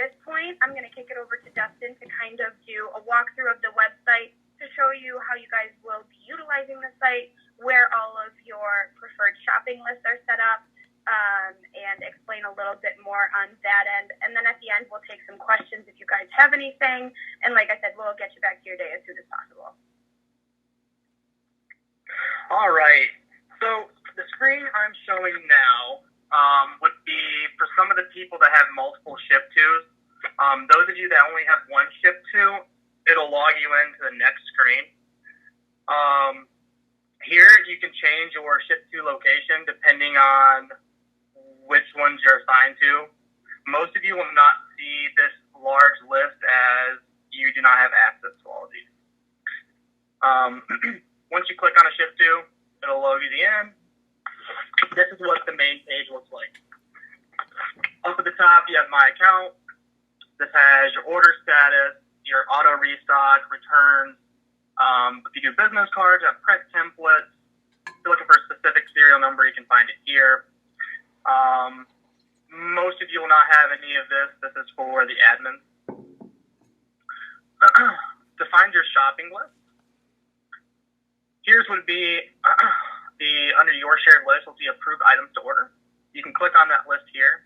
this point, I'm going to kick it over to Dustin to kind of do a walkthrough of the website to show you how you guys will be utilizing the site, where all of your preferred shopping lists are set up, and explain a little bit more on that end. And then at the end, we'll take some questions if you guys have anything. And like I said, we'll get you back to your day as soon as possible. All right. So the screen I'm showing now would be for some of the people that have multiple ship-tos. Those of you that only have one ship-to, it'll log you into the next screen. Here you can change your ship-to location depending on which ones you're assigned to. Most of you will not see this large list as you do not have access to all of these. Once you click on a ship-to, it'll load you the end. This is what the main page looks like. Up at the top, you have My Account. This has your order status, your auto restock, returns. If you do business cards, you have print templates. If you're looking for a specific serial number, you can find it here. Most of you will not have any of this. This is for the admins. To find your shopping list, here's would be under your shared list, you'll see approved items to order. You can click on that list here.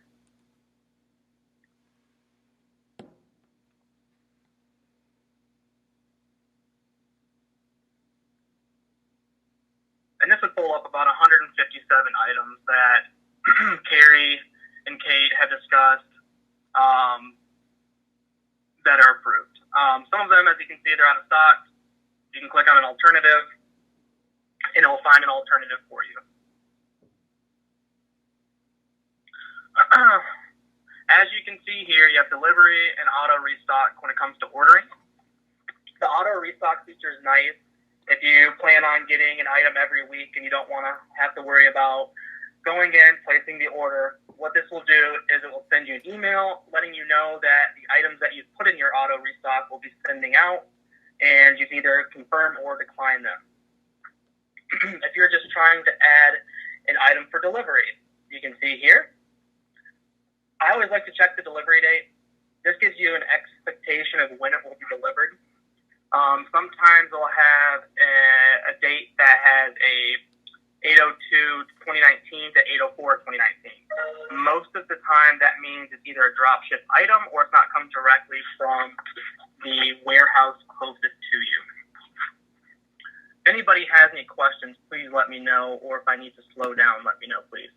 And this would pull up about 157 items that Carrie and Kate have discussed that are approved. Some of them, as you can see, they're out of stock. You can click on an alternative, and it will find an alternative for you. As you can see here, you have delivery and auto restock when it comes to ordering. The auto restock feature is nice if you plan on getting an item every week and you don't want to have to worry about going in, placing the order. What this will do is it will send you an email letting you know that the items that you put in your auto restock will be sending out, and you can either confirm or decline them. If you're just trying to add an item for delivery, you can see here. I always like to check the delivery date. This gives you an expectation of when it will be delivered. Sometimes they'll have a date that has a 8/02/2019 to 8/04/2019. Most of the time that means it's either a drop ship item or it's not come directly from the warehouse closest to you. If anybody has any questions, please let me know, or if I need to slow down, let me know, please.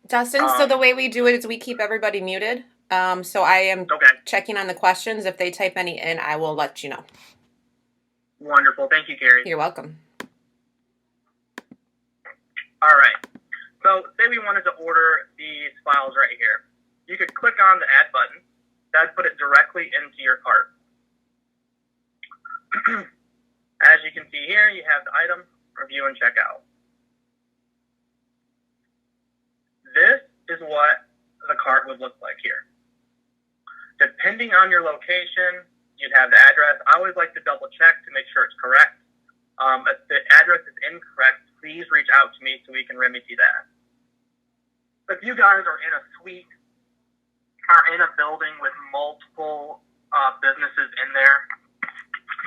Dustin, so the way we do it is we keep everybody muted. So I am checking on the questions. If they type any in, I will let you know. Wonderful. Thank you, Carrie. You're welcome. All right. So say we wanted to order these files right here. You could click on the add button. That would put it directly into your cart. As you can see here, you have the item, review, and checkout. This is what the cart would look like here. Depending on your location, you'd have the address. I always like to double check to make sure it's correct. If the address is incorrect, please reach out to me so we can remedy that. If you guys are in a suite or in a building with multiple businesses in there,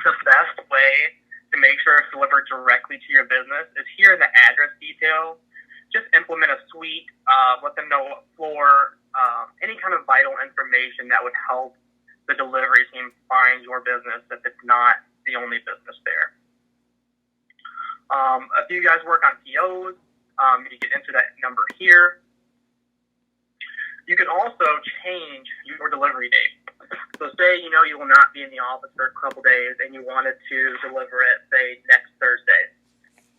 the best way to make sure it's delivered directly to your business is here in the address detail. Just implement a suite, let them know what floor, any kind of vital information that would help the delivery team find your business if it's not the only business there. If you guys work on POs, you can enter that number here. You can also change your delivery date. So say you will not be in the office for a couple days and you wanted to deliver it, say, next Thursday.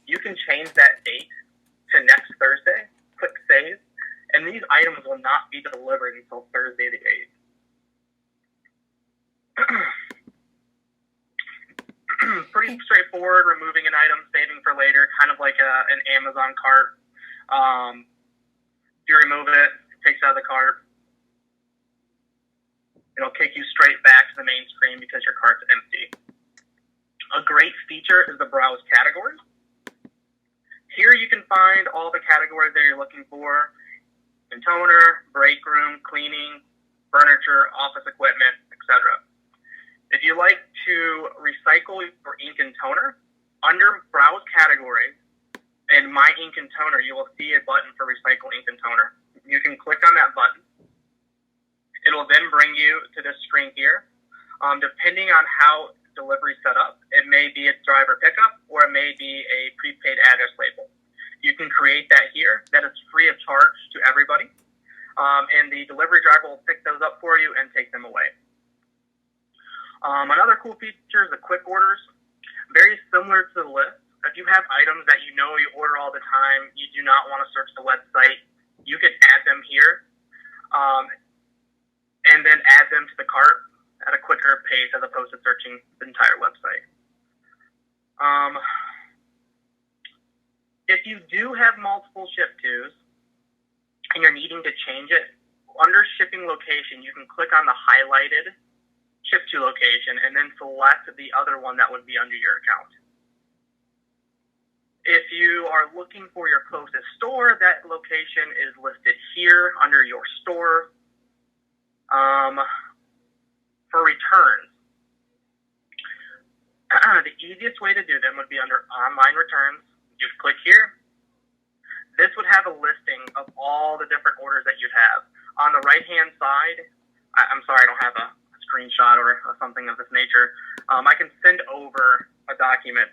You can change that date to next Thursday, click save, and these items will not be delivered until Thursday the 8th. Pretty straightforward, removing an item, saving for later, kind of like an Amazon cart. If you remove it, it takes it out of the cart. It'll kick you straight back to the main screen because your cart's empty. A great feature is the browse categories. Here you can find all the categories that you're looking for: in toner, break room, cleaning, furniture, office equipment, etc. If you like to recycle your ink and toner, under Browse Categories in My Ink and Toner, you will see a button for Recycle Ink and Toner. You can click on that button. It will then bring you to this screen here. Depending on how delivery is set up, it may be a driver pickup or it may be a prepaid address label. You can create that here. That is free of charge to everybody. And the delivery driver will pick those up for you and take them away. Another cool feature is the quick orders. Very similar to the list. If you have items that you know you order all the time, you do not want to search the website, you can add them here and then add them to the cart at a quicker pace as opposed to searching the entire website. If you do have multiple ship tos and you're needing to change it, under shipping location, you can click on the highlighted ship to location and then select the other one that would be under your account. If you are looking for your closest store, that location is listed here under your store. For returns, the easiest way to do them would be under online returns. Just click here. This would have a listing of all the different orders that you'd have. On the right-hand side, I'm sorry, I don't have a screenshot or something of this nature. I can send over a document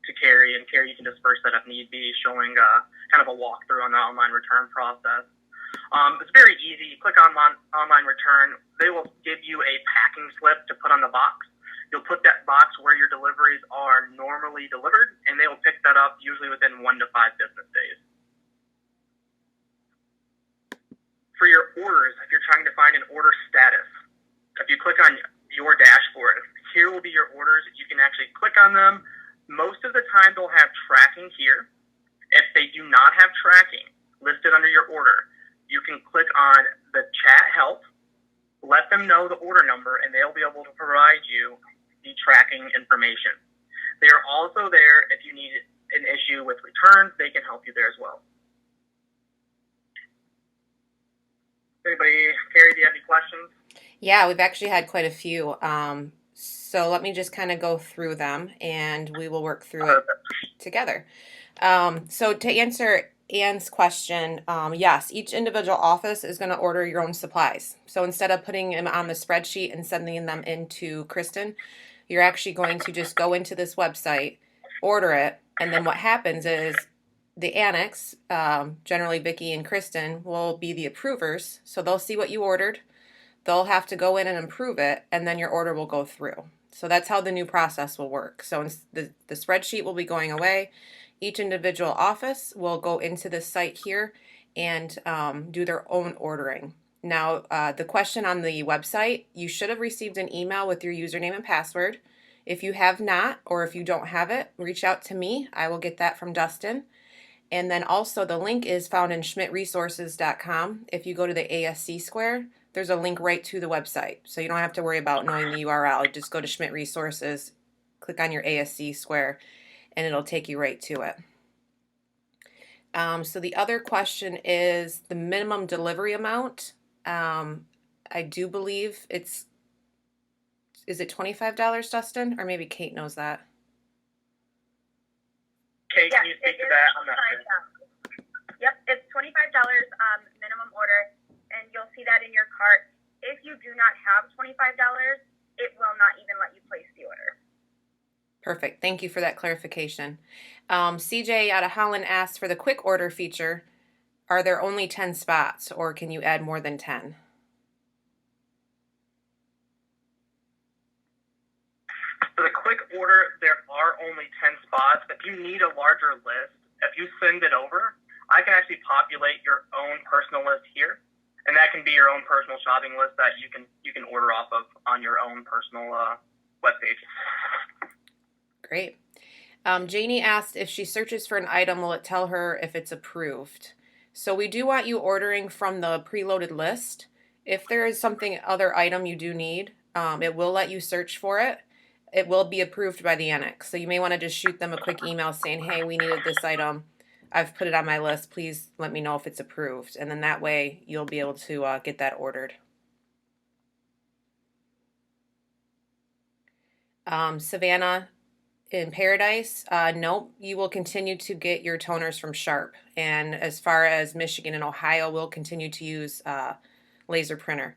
to Carrie, and Carrie, you can disperse that if need be, showing kind of a walkthrough on the online return process. It's very easy. You click on online return. They will give you a packing slip to put on the box. You'll put that box where your deliveries are normally delivered, and they will pick that up usually within 1 to 5 business days. For your orders, if you're trying to find an order status, if you click on your dashboard, here will be your orders. You can actually click on them. Most of the time, they'll have tracking here. If they do not have tracking listed under your order, you can click on the chat help, let them know the order number, and they'll be able to provide you the tracking information. They are also there if you need an issue with returns. They can help you there as well. Anybody, Carrie, do you have any questions? Yeah, we've actually had quite a few. So let me just kind of go through them and we will work through it together. So to answer Anne's question, yes, each individual office is going to order your own supplies. So instead of putting them on the spreadsheet and sending them into Kristen, you're actually going to just go into this website, order it, and then what happens is the annex, generally Vicki and Kristen, will be the approvers. So they'll see what you ordered. They'll have to go in and approve it, and then your order will go through. So that's how the new process will work. So the spreadsheet will be going away. Each individual office will go into this site here and do their own ordering. Now, the question on the website, you should have received an email with your username and password. If you have not, or if you don't have it, reach out to me. I will get that from Dustin. And then also the link is found in schmidtresources.com. If you go to the ASC Square, there's a link right to the website. So you don't have to worry about knowing the URL. Just go to Schmidt Resources, click on your ASC Square, and it'll take you right to it. So the other question is the minimum delivery amount. I do believe is it $25, Dustin? Or maybe Kate knows that. Kate, can you speak to that? I'm not sure. Yep, it's $25 minimum order, and you'll see that in your cart. If you do not have $25, it will not even let you place the order. Perfect. Thank you for that clarification. CJ out of Holland asked for the quick order feature. Are there only 10 spots, or can you add more than 10? For the quick order, there are only 10 spots. If you need a larger list, if you send it over, I can actually populate your own personal list here, and that can be your own personal shopping list that you can order off of on your own personal webpage. Great. Janie asked if she searches for an item, will it tell her if it's approved? So we do want you ordering from the preloaded list. If there is something other item you do need, it will let you search for it. It will be approved by the annex. So you may want to just shoot them a quick email saying, hey, we needed this item. I've put it on my list. Please let me know if it's approved. And then that way you'll be able to get that ordered. Savannah in Paradise, nope, you will continue to get your toners from Sharp. And as far as Michigan and Ohio, we'll continue to use laser printer,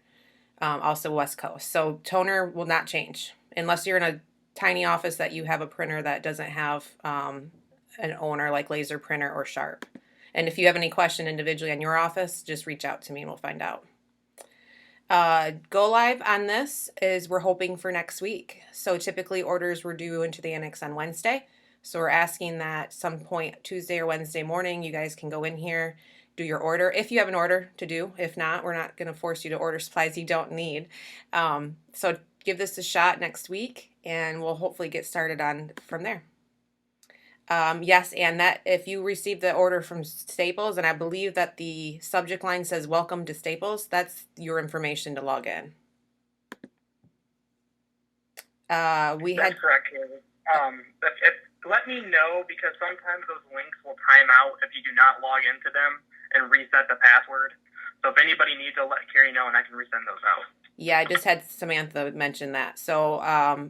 also West Coast. So toner will not change unless you're in a tiny office that you have a printer that doesn't have an owner like laser printer or Sharp. And if you have any question individually on your office, just reach out to me and we'll find out. Go live on this is we're hoping for next week. So typically orders were due into the annex on Wednesday. So we're asking that some point Tuesday or Wednesday morning, you guys can go in here, do your order. If you have an order to do, if not, we're not going to force you to order supplies you don't need. So give this a shot next week and we'll hopefully get started on from there. Yes, and that if you receive the order from Staples, and I believe that the subject line says "Welcome to Staples," that's your information to log in. That's correct, Kaylee. Let me know because sometimes those links will time out if you do not log into them and reset the password. So if anybody needs to let Carrie know, and I can resend those out. Yeah, I just had Samantha mention that. So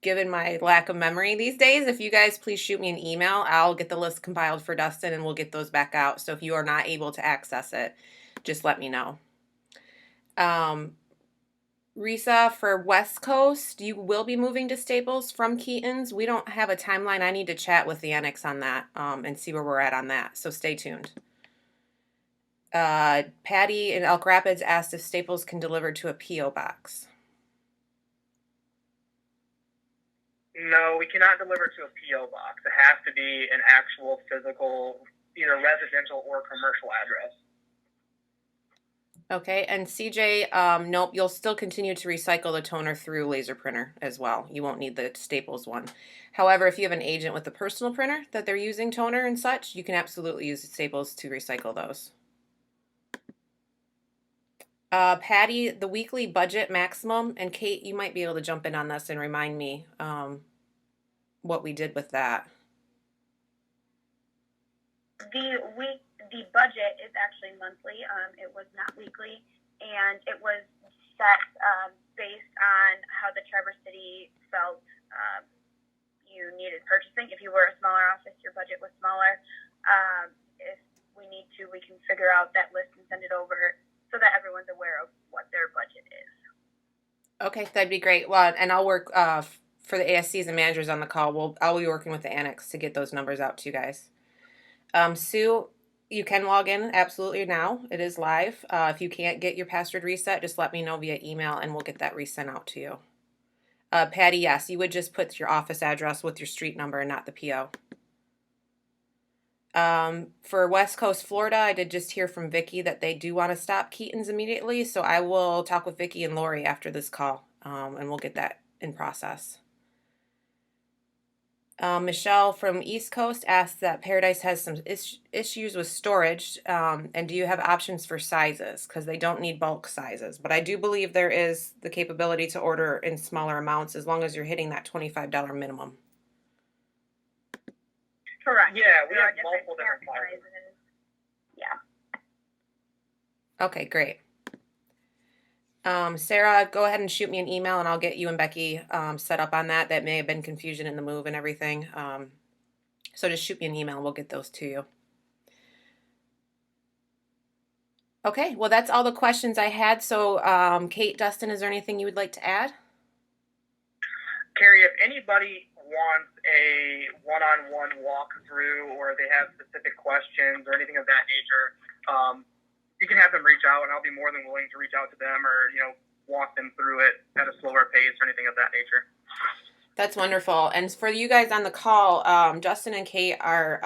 given my lack of memory these days, if you guys please shoot me an email, I'll get the list compiled for Dustin and we'll get those back out. So if you are not able to access it, just let me know. Risa, for West Coast, you will be moving to Staples from Keaton's. We don't have a timeline. I need to chat with the annex on that and see where we're at on that. So stay tuned. Patty in Elk Rapids asked if Staples can deliver to a P.O. box. No, we cannot deliver to a P.O. box. It has to be an actual physical, either residential or commercial address. Okay, and CJ, nope, you'll still continue to recycle the toner through laser printer as well. You won't need the Staples one. However, if you have an agent with a personal printer that they're using toner and such, you can absolutely use the Staples to recycle those. Patty, the weekly budget maximum, and Kate, you might be able to jump in on this and remind me what we did with that. The budget is actually monthly. It was not weekly, and it was set based on how the Traverse City felt you needed purchasing. If you were a smaller office, your budget was smaller. If we need to, we can figure out that list and send it over so that everyone's aware of what their budget is. Okay, that'd be great. Well, and I'll work for the ASCs and managers on the call. I'll be working with the annex to get those numbers out to you guys. Sue, you can log in absolutely now. It is live. If you can't get your password reset, just let me know via email and we'll get that resent out to you. Patty, yes, you would just put your office address with your street number and not the PO. For West Coast Florida, I did just hear from Vicki that they do want to stop Keaton's immediately, so I will talk with Vicki and Lori after this call, and we'll get that in process. Michelle from East Coast asked that Paradise has some issues with storage, and do you have options for sizes? Because they don't need bulk sizes. But I do believe there is the capability to order in smaller amounts as long as you're hitting that $25 minimum. Correct. Yeah, we have multiple different sizes. Yeah. Okay, great. Sarah, go ahead and shoot me an email and I'll get you and Becky set up on that. That may have been confusion in the move and everything. So just shoot me an email and we'll get those to you. Okay, well, that's all the questions I had. So, Kate, Dustin, is there anything you would like to add? Carrie, if anybody wants a one-on-one walkthrough or they have specific questions or anything of that nature, you can have them reach out, and I'll be more than willing to reach out to them or, walk them through it at a slower pace or anything of that nature. That's wonderful. And for you guys on the call, Justin and Kate are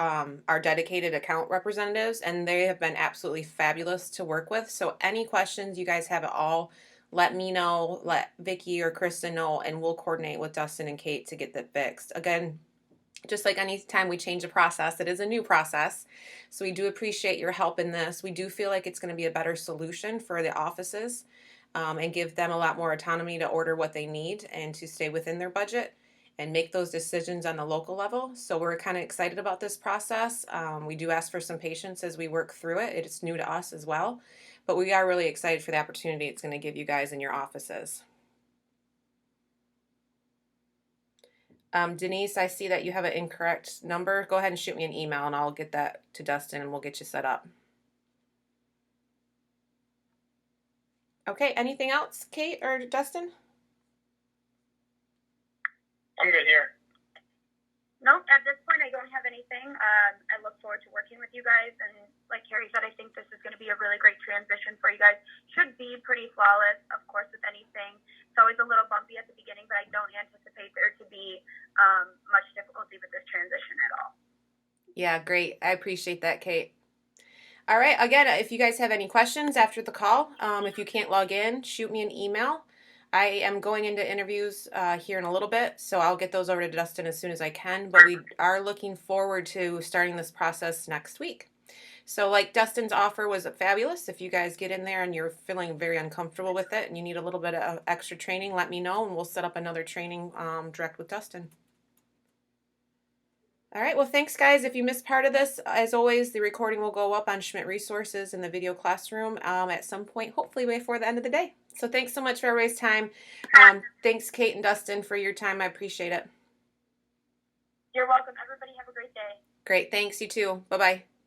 our dedicated account representatives, and they have been absolutely fabulous to work with. So any questions you guys have at all, let me know, let Vicki or Kristen know, and we'll coordinate with Dustin and Kate to get that fixed. Again, just like any time we change a process, it is a new process. So we do appreciate your help in this. We do feel like it's going to be a better solution for the offices and give them a lot more autonomy to order what they need and to stay within their budget and make those decisions on the local level. So we're kind of excited about this process. We do ask for some patience as we work through it. It's new to us as well. But we are really excited for the opportunity it's going to give you guys in your offices. Denise, I see that you have an incorrect number. Go ahead and shoot me an email and I'll get that to Dustin and we'll get you set up. Okay, anything else, Kate or Dustin? I'm good here. No, at this point I don't have anything. I look forward to working with you guys, and like Carrie said, I think this is going to be a really great transition for you guys. Should be pretty flawless, of course, with anything. It's always a little bumpy at the beginning, but I don't anticipate there to be much difficulty with this transition at all. Yeah, great. I appreciate that, Kate. All right, again, if you guys have any questions after the call, if you can't log in, shoot me an email. I am going into interviews here in a little bit, so I'll get those over to Dustin as soon as I can, but we are looking forward to starting this process next week. So like Dustin's offer was fabulous. If you guys get in there and you're feeling very uncomfortable with it and you need a little bit of extra training, let me know and we'll set up another training direct with Dustin. All right, well, thanks, guys. If you missed part of this, as always, the recording will go up on Schmidt Resources in the video classroom at some point, hopefully before the end of the day. So thanks so much for everybody's time. Thanks, Kate and Dustin, for your time. I appreciate it. You're welcome. Everybody have a great day. Great. Thanks. You too. Bye-bye.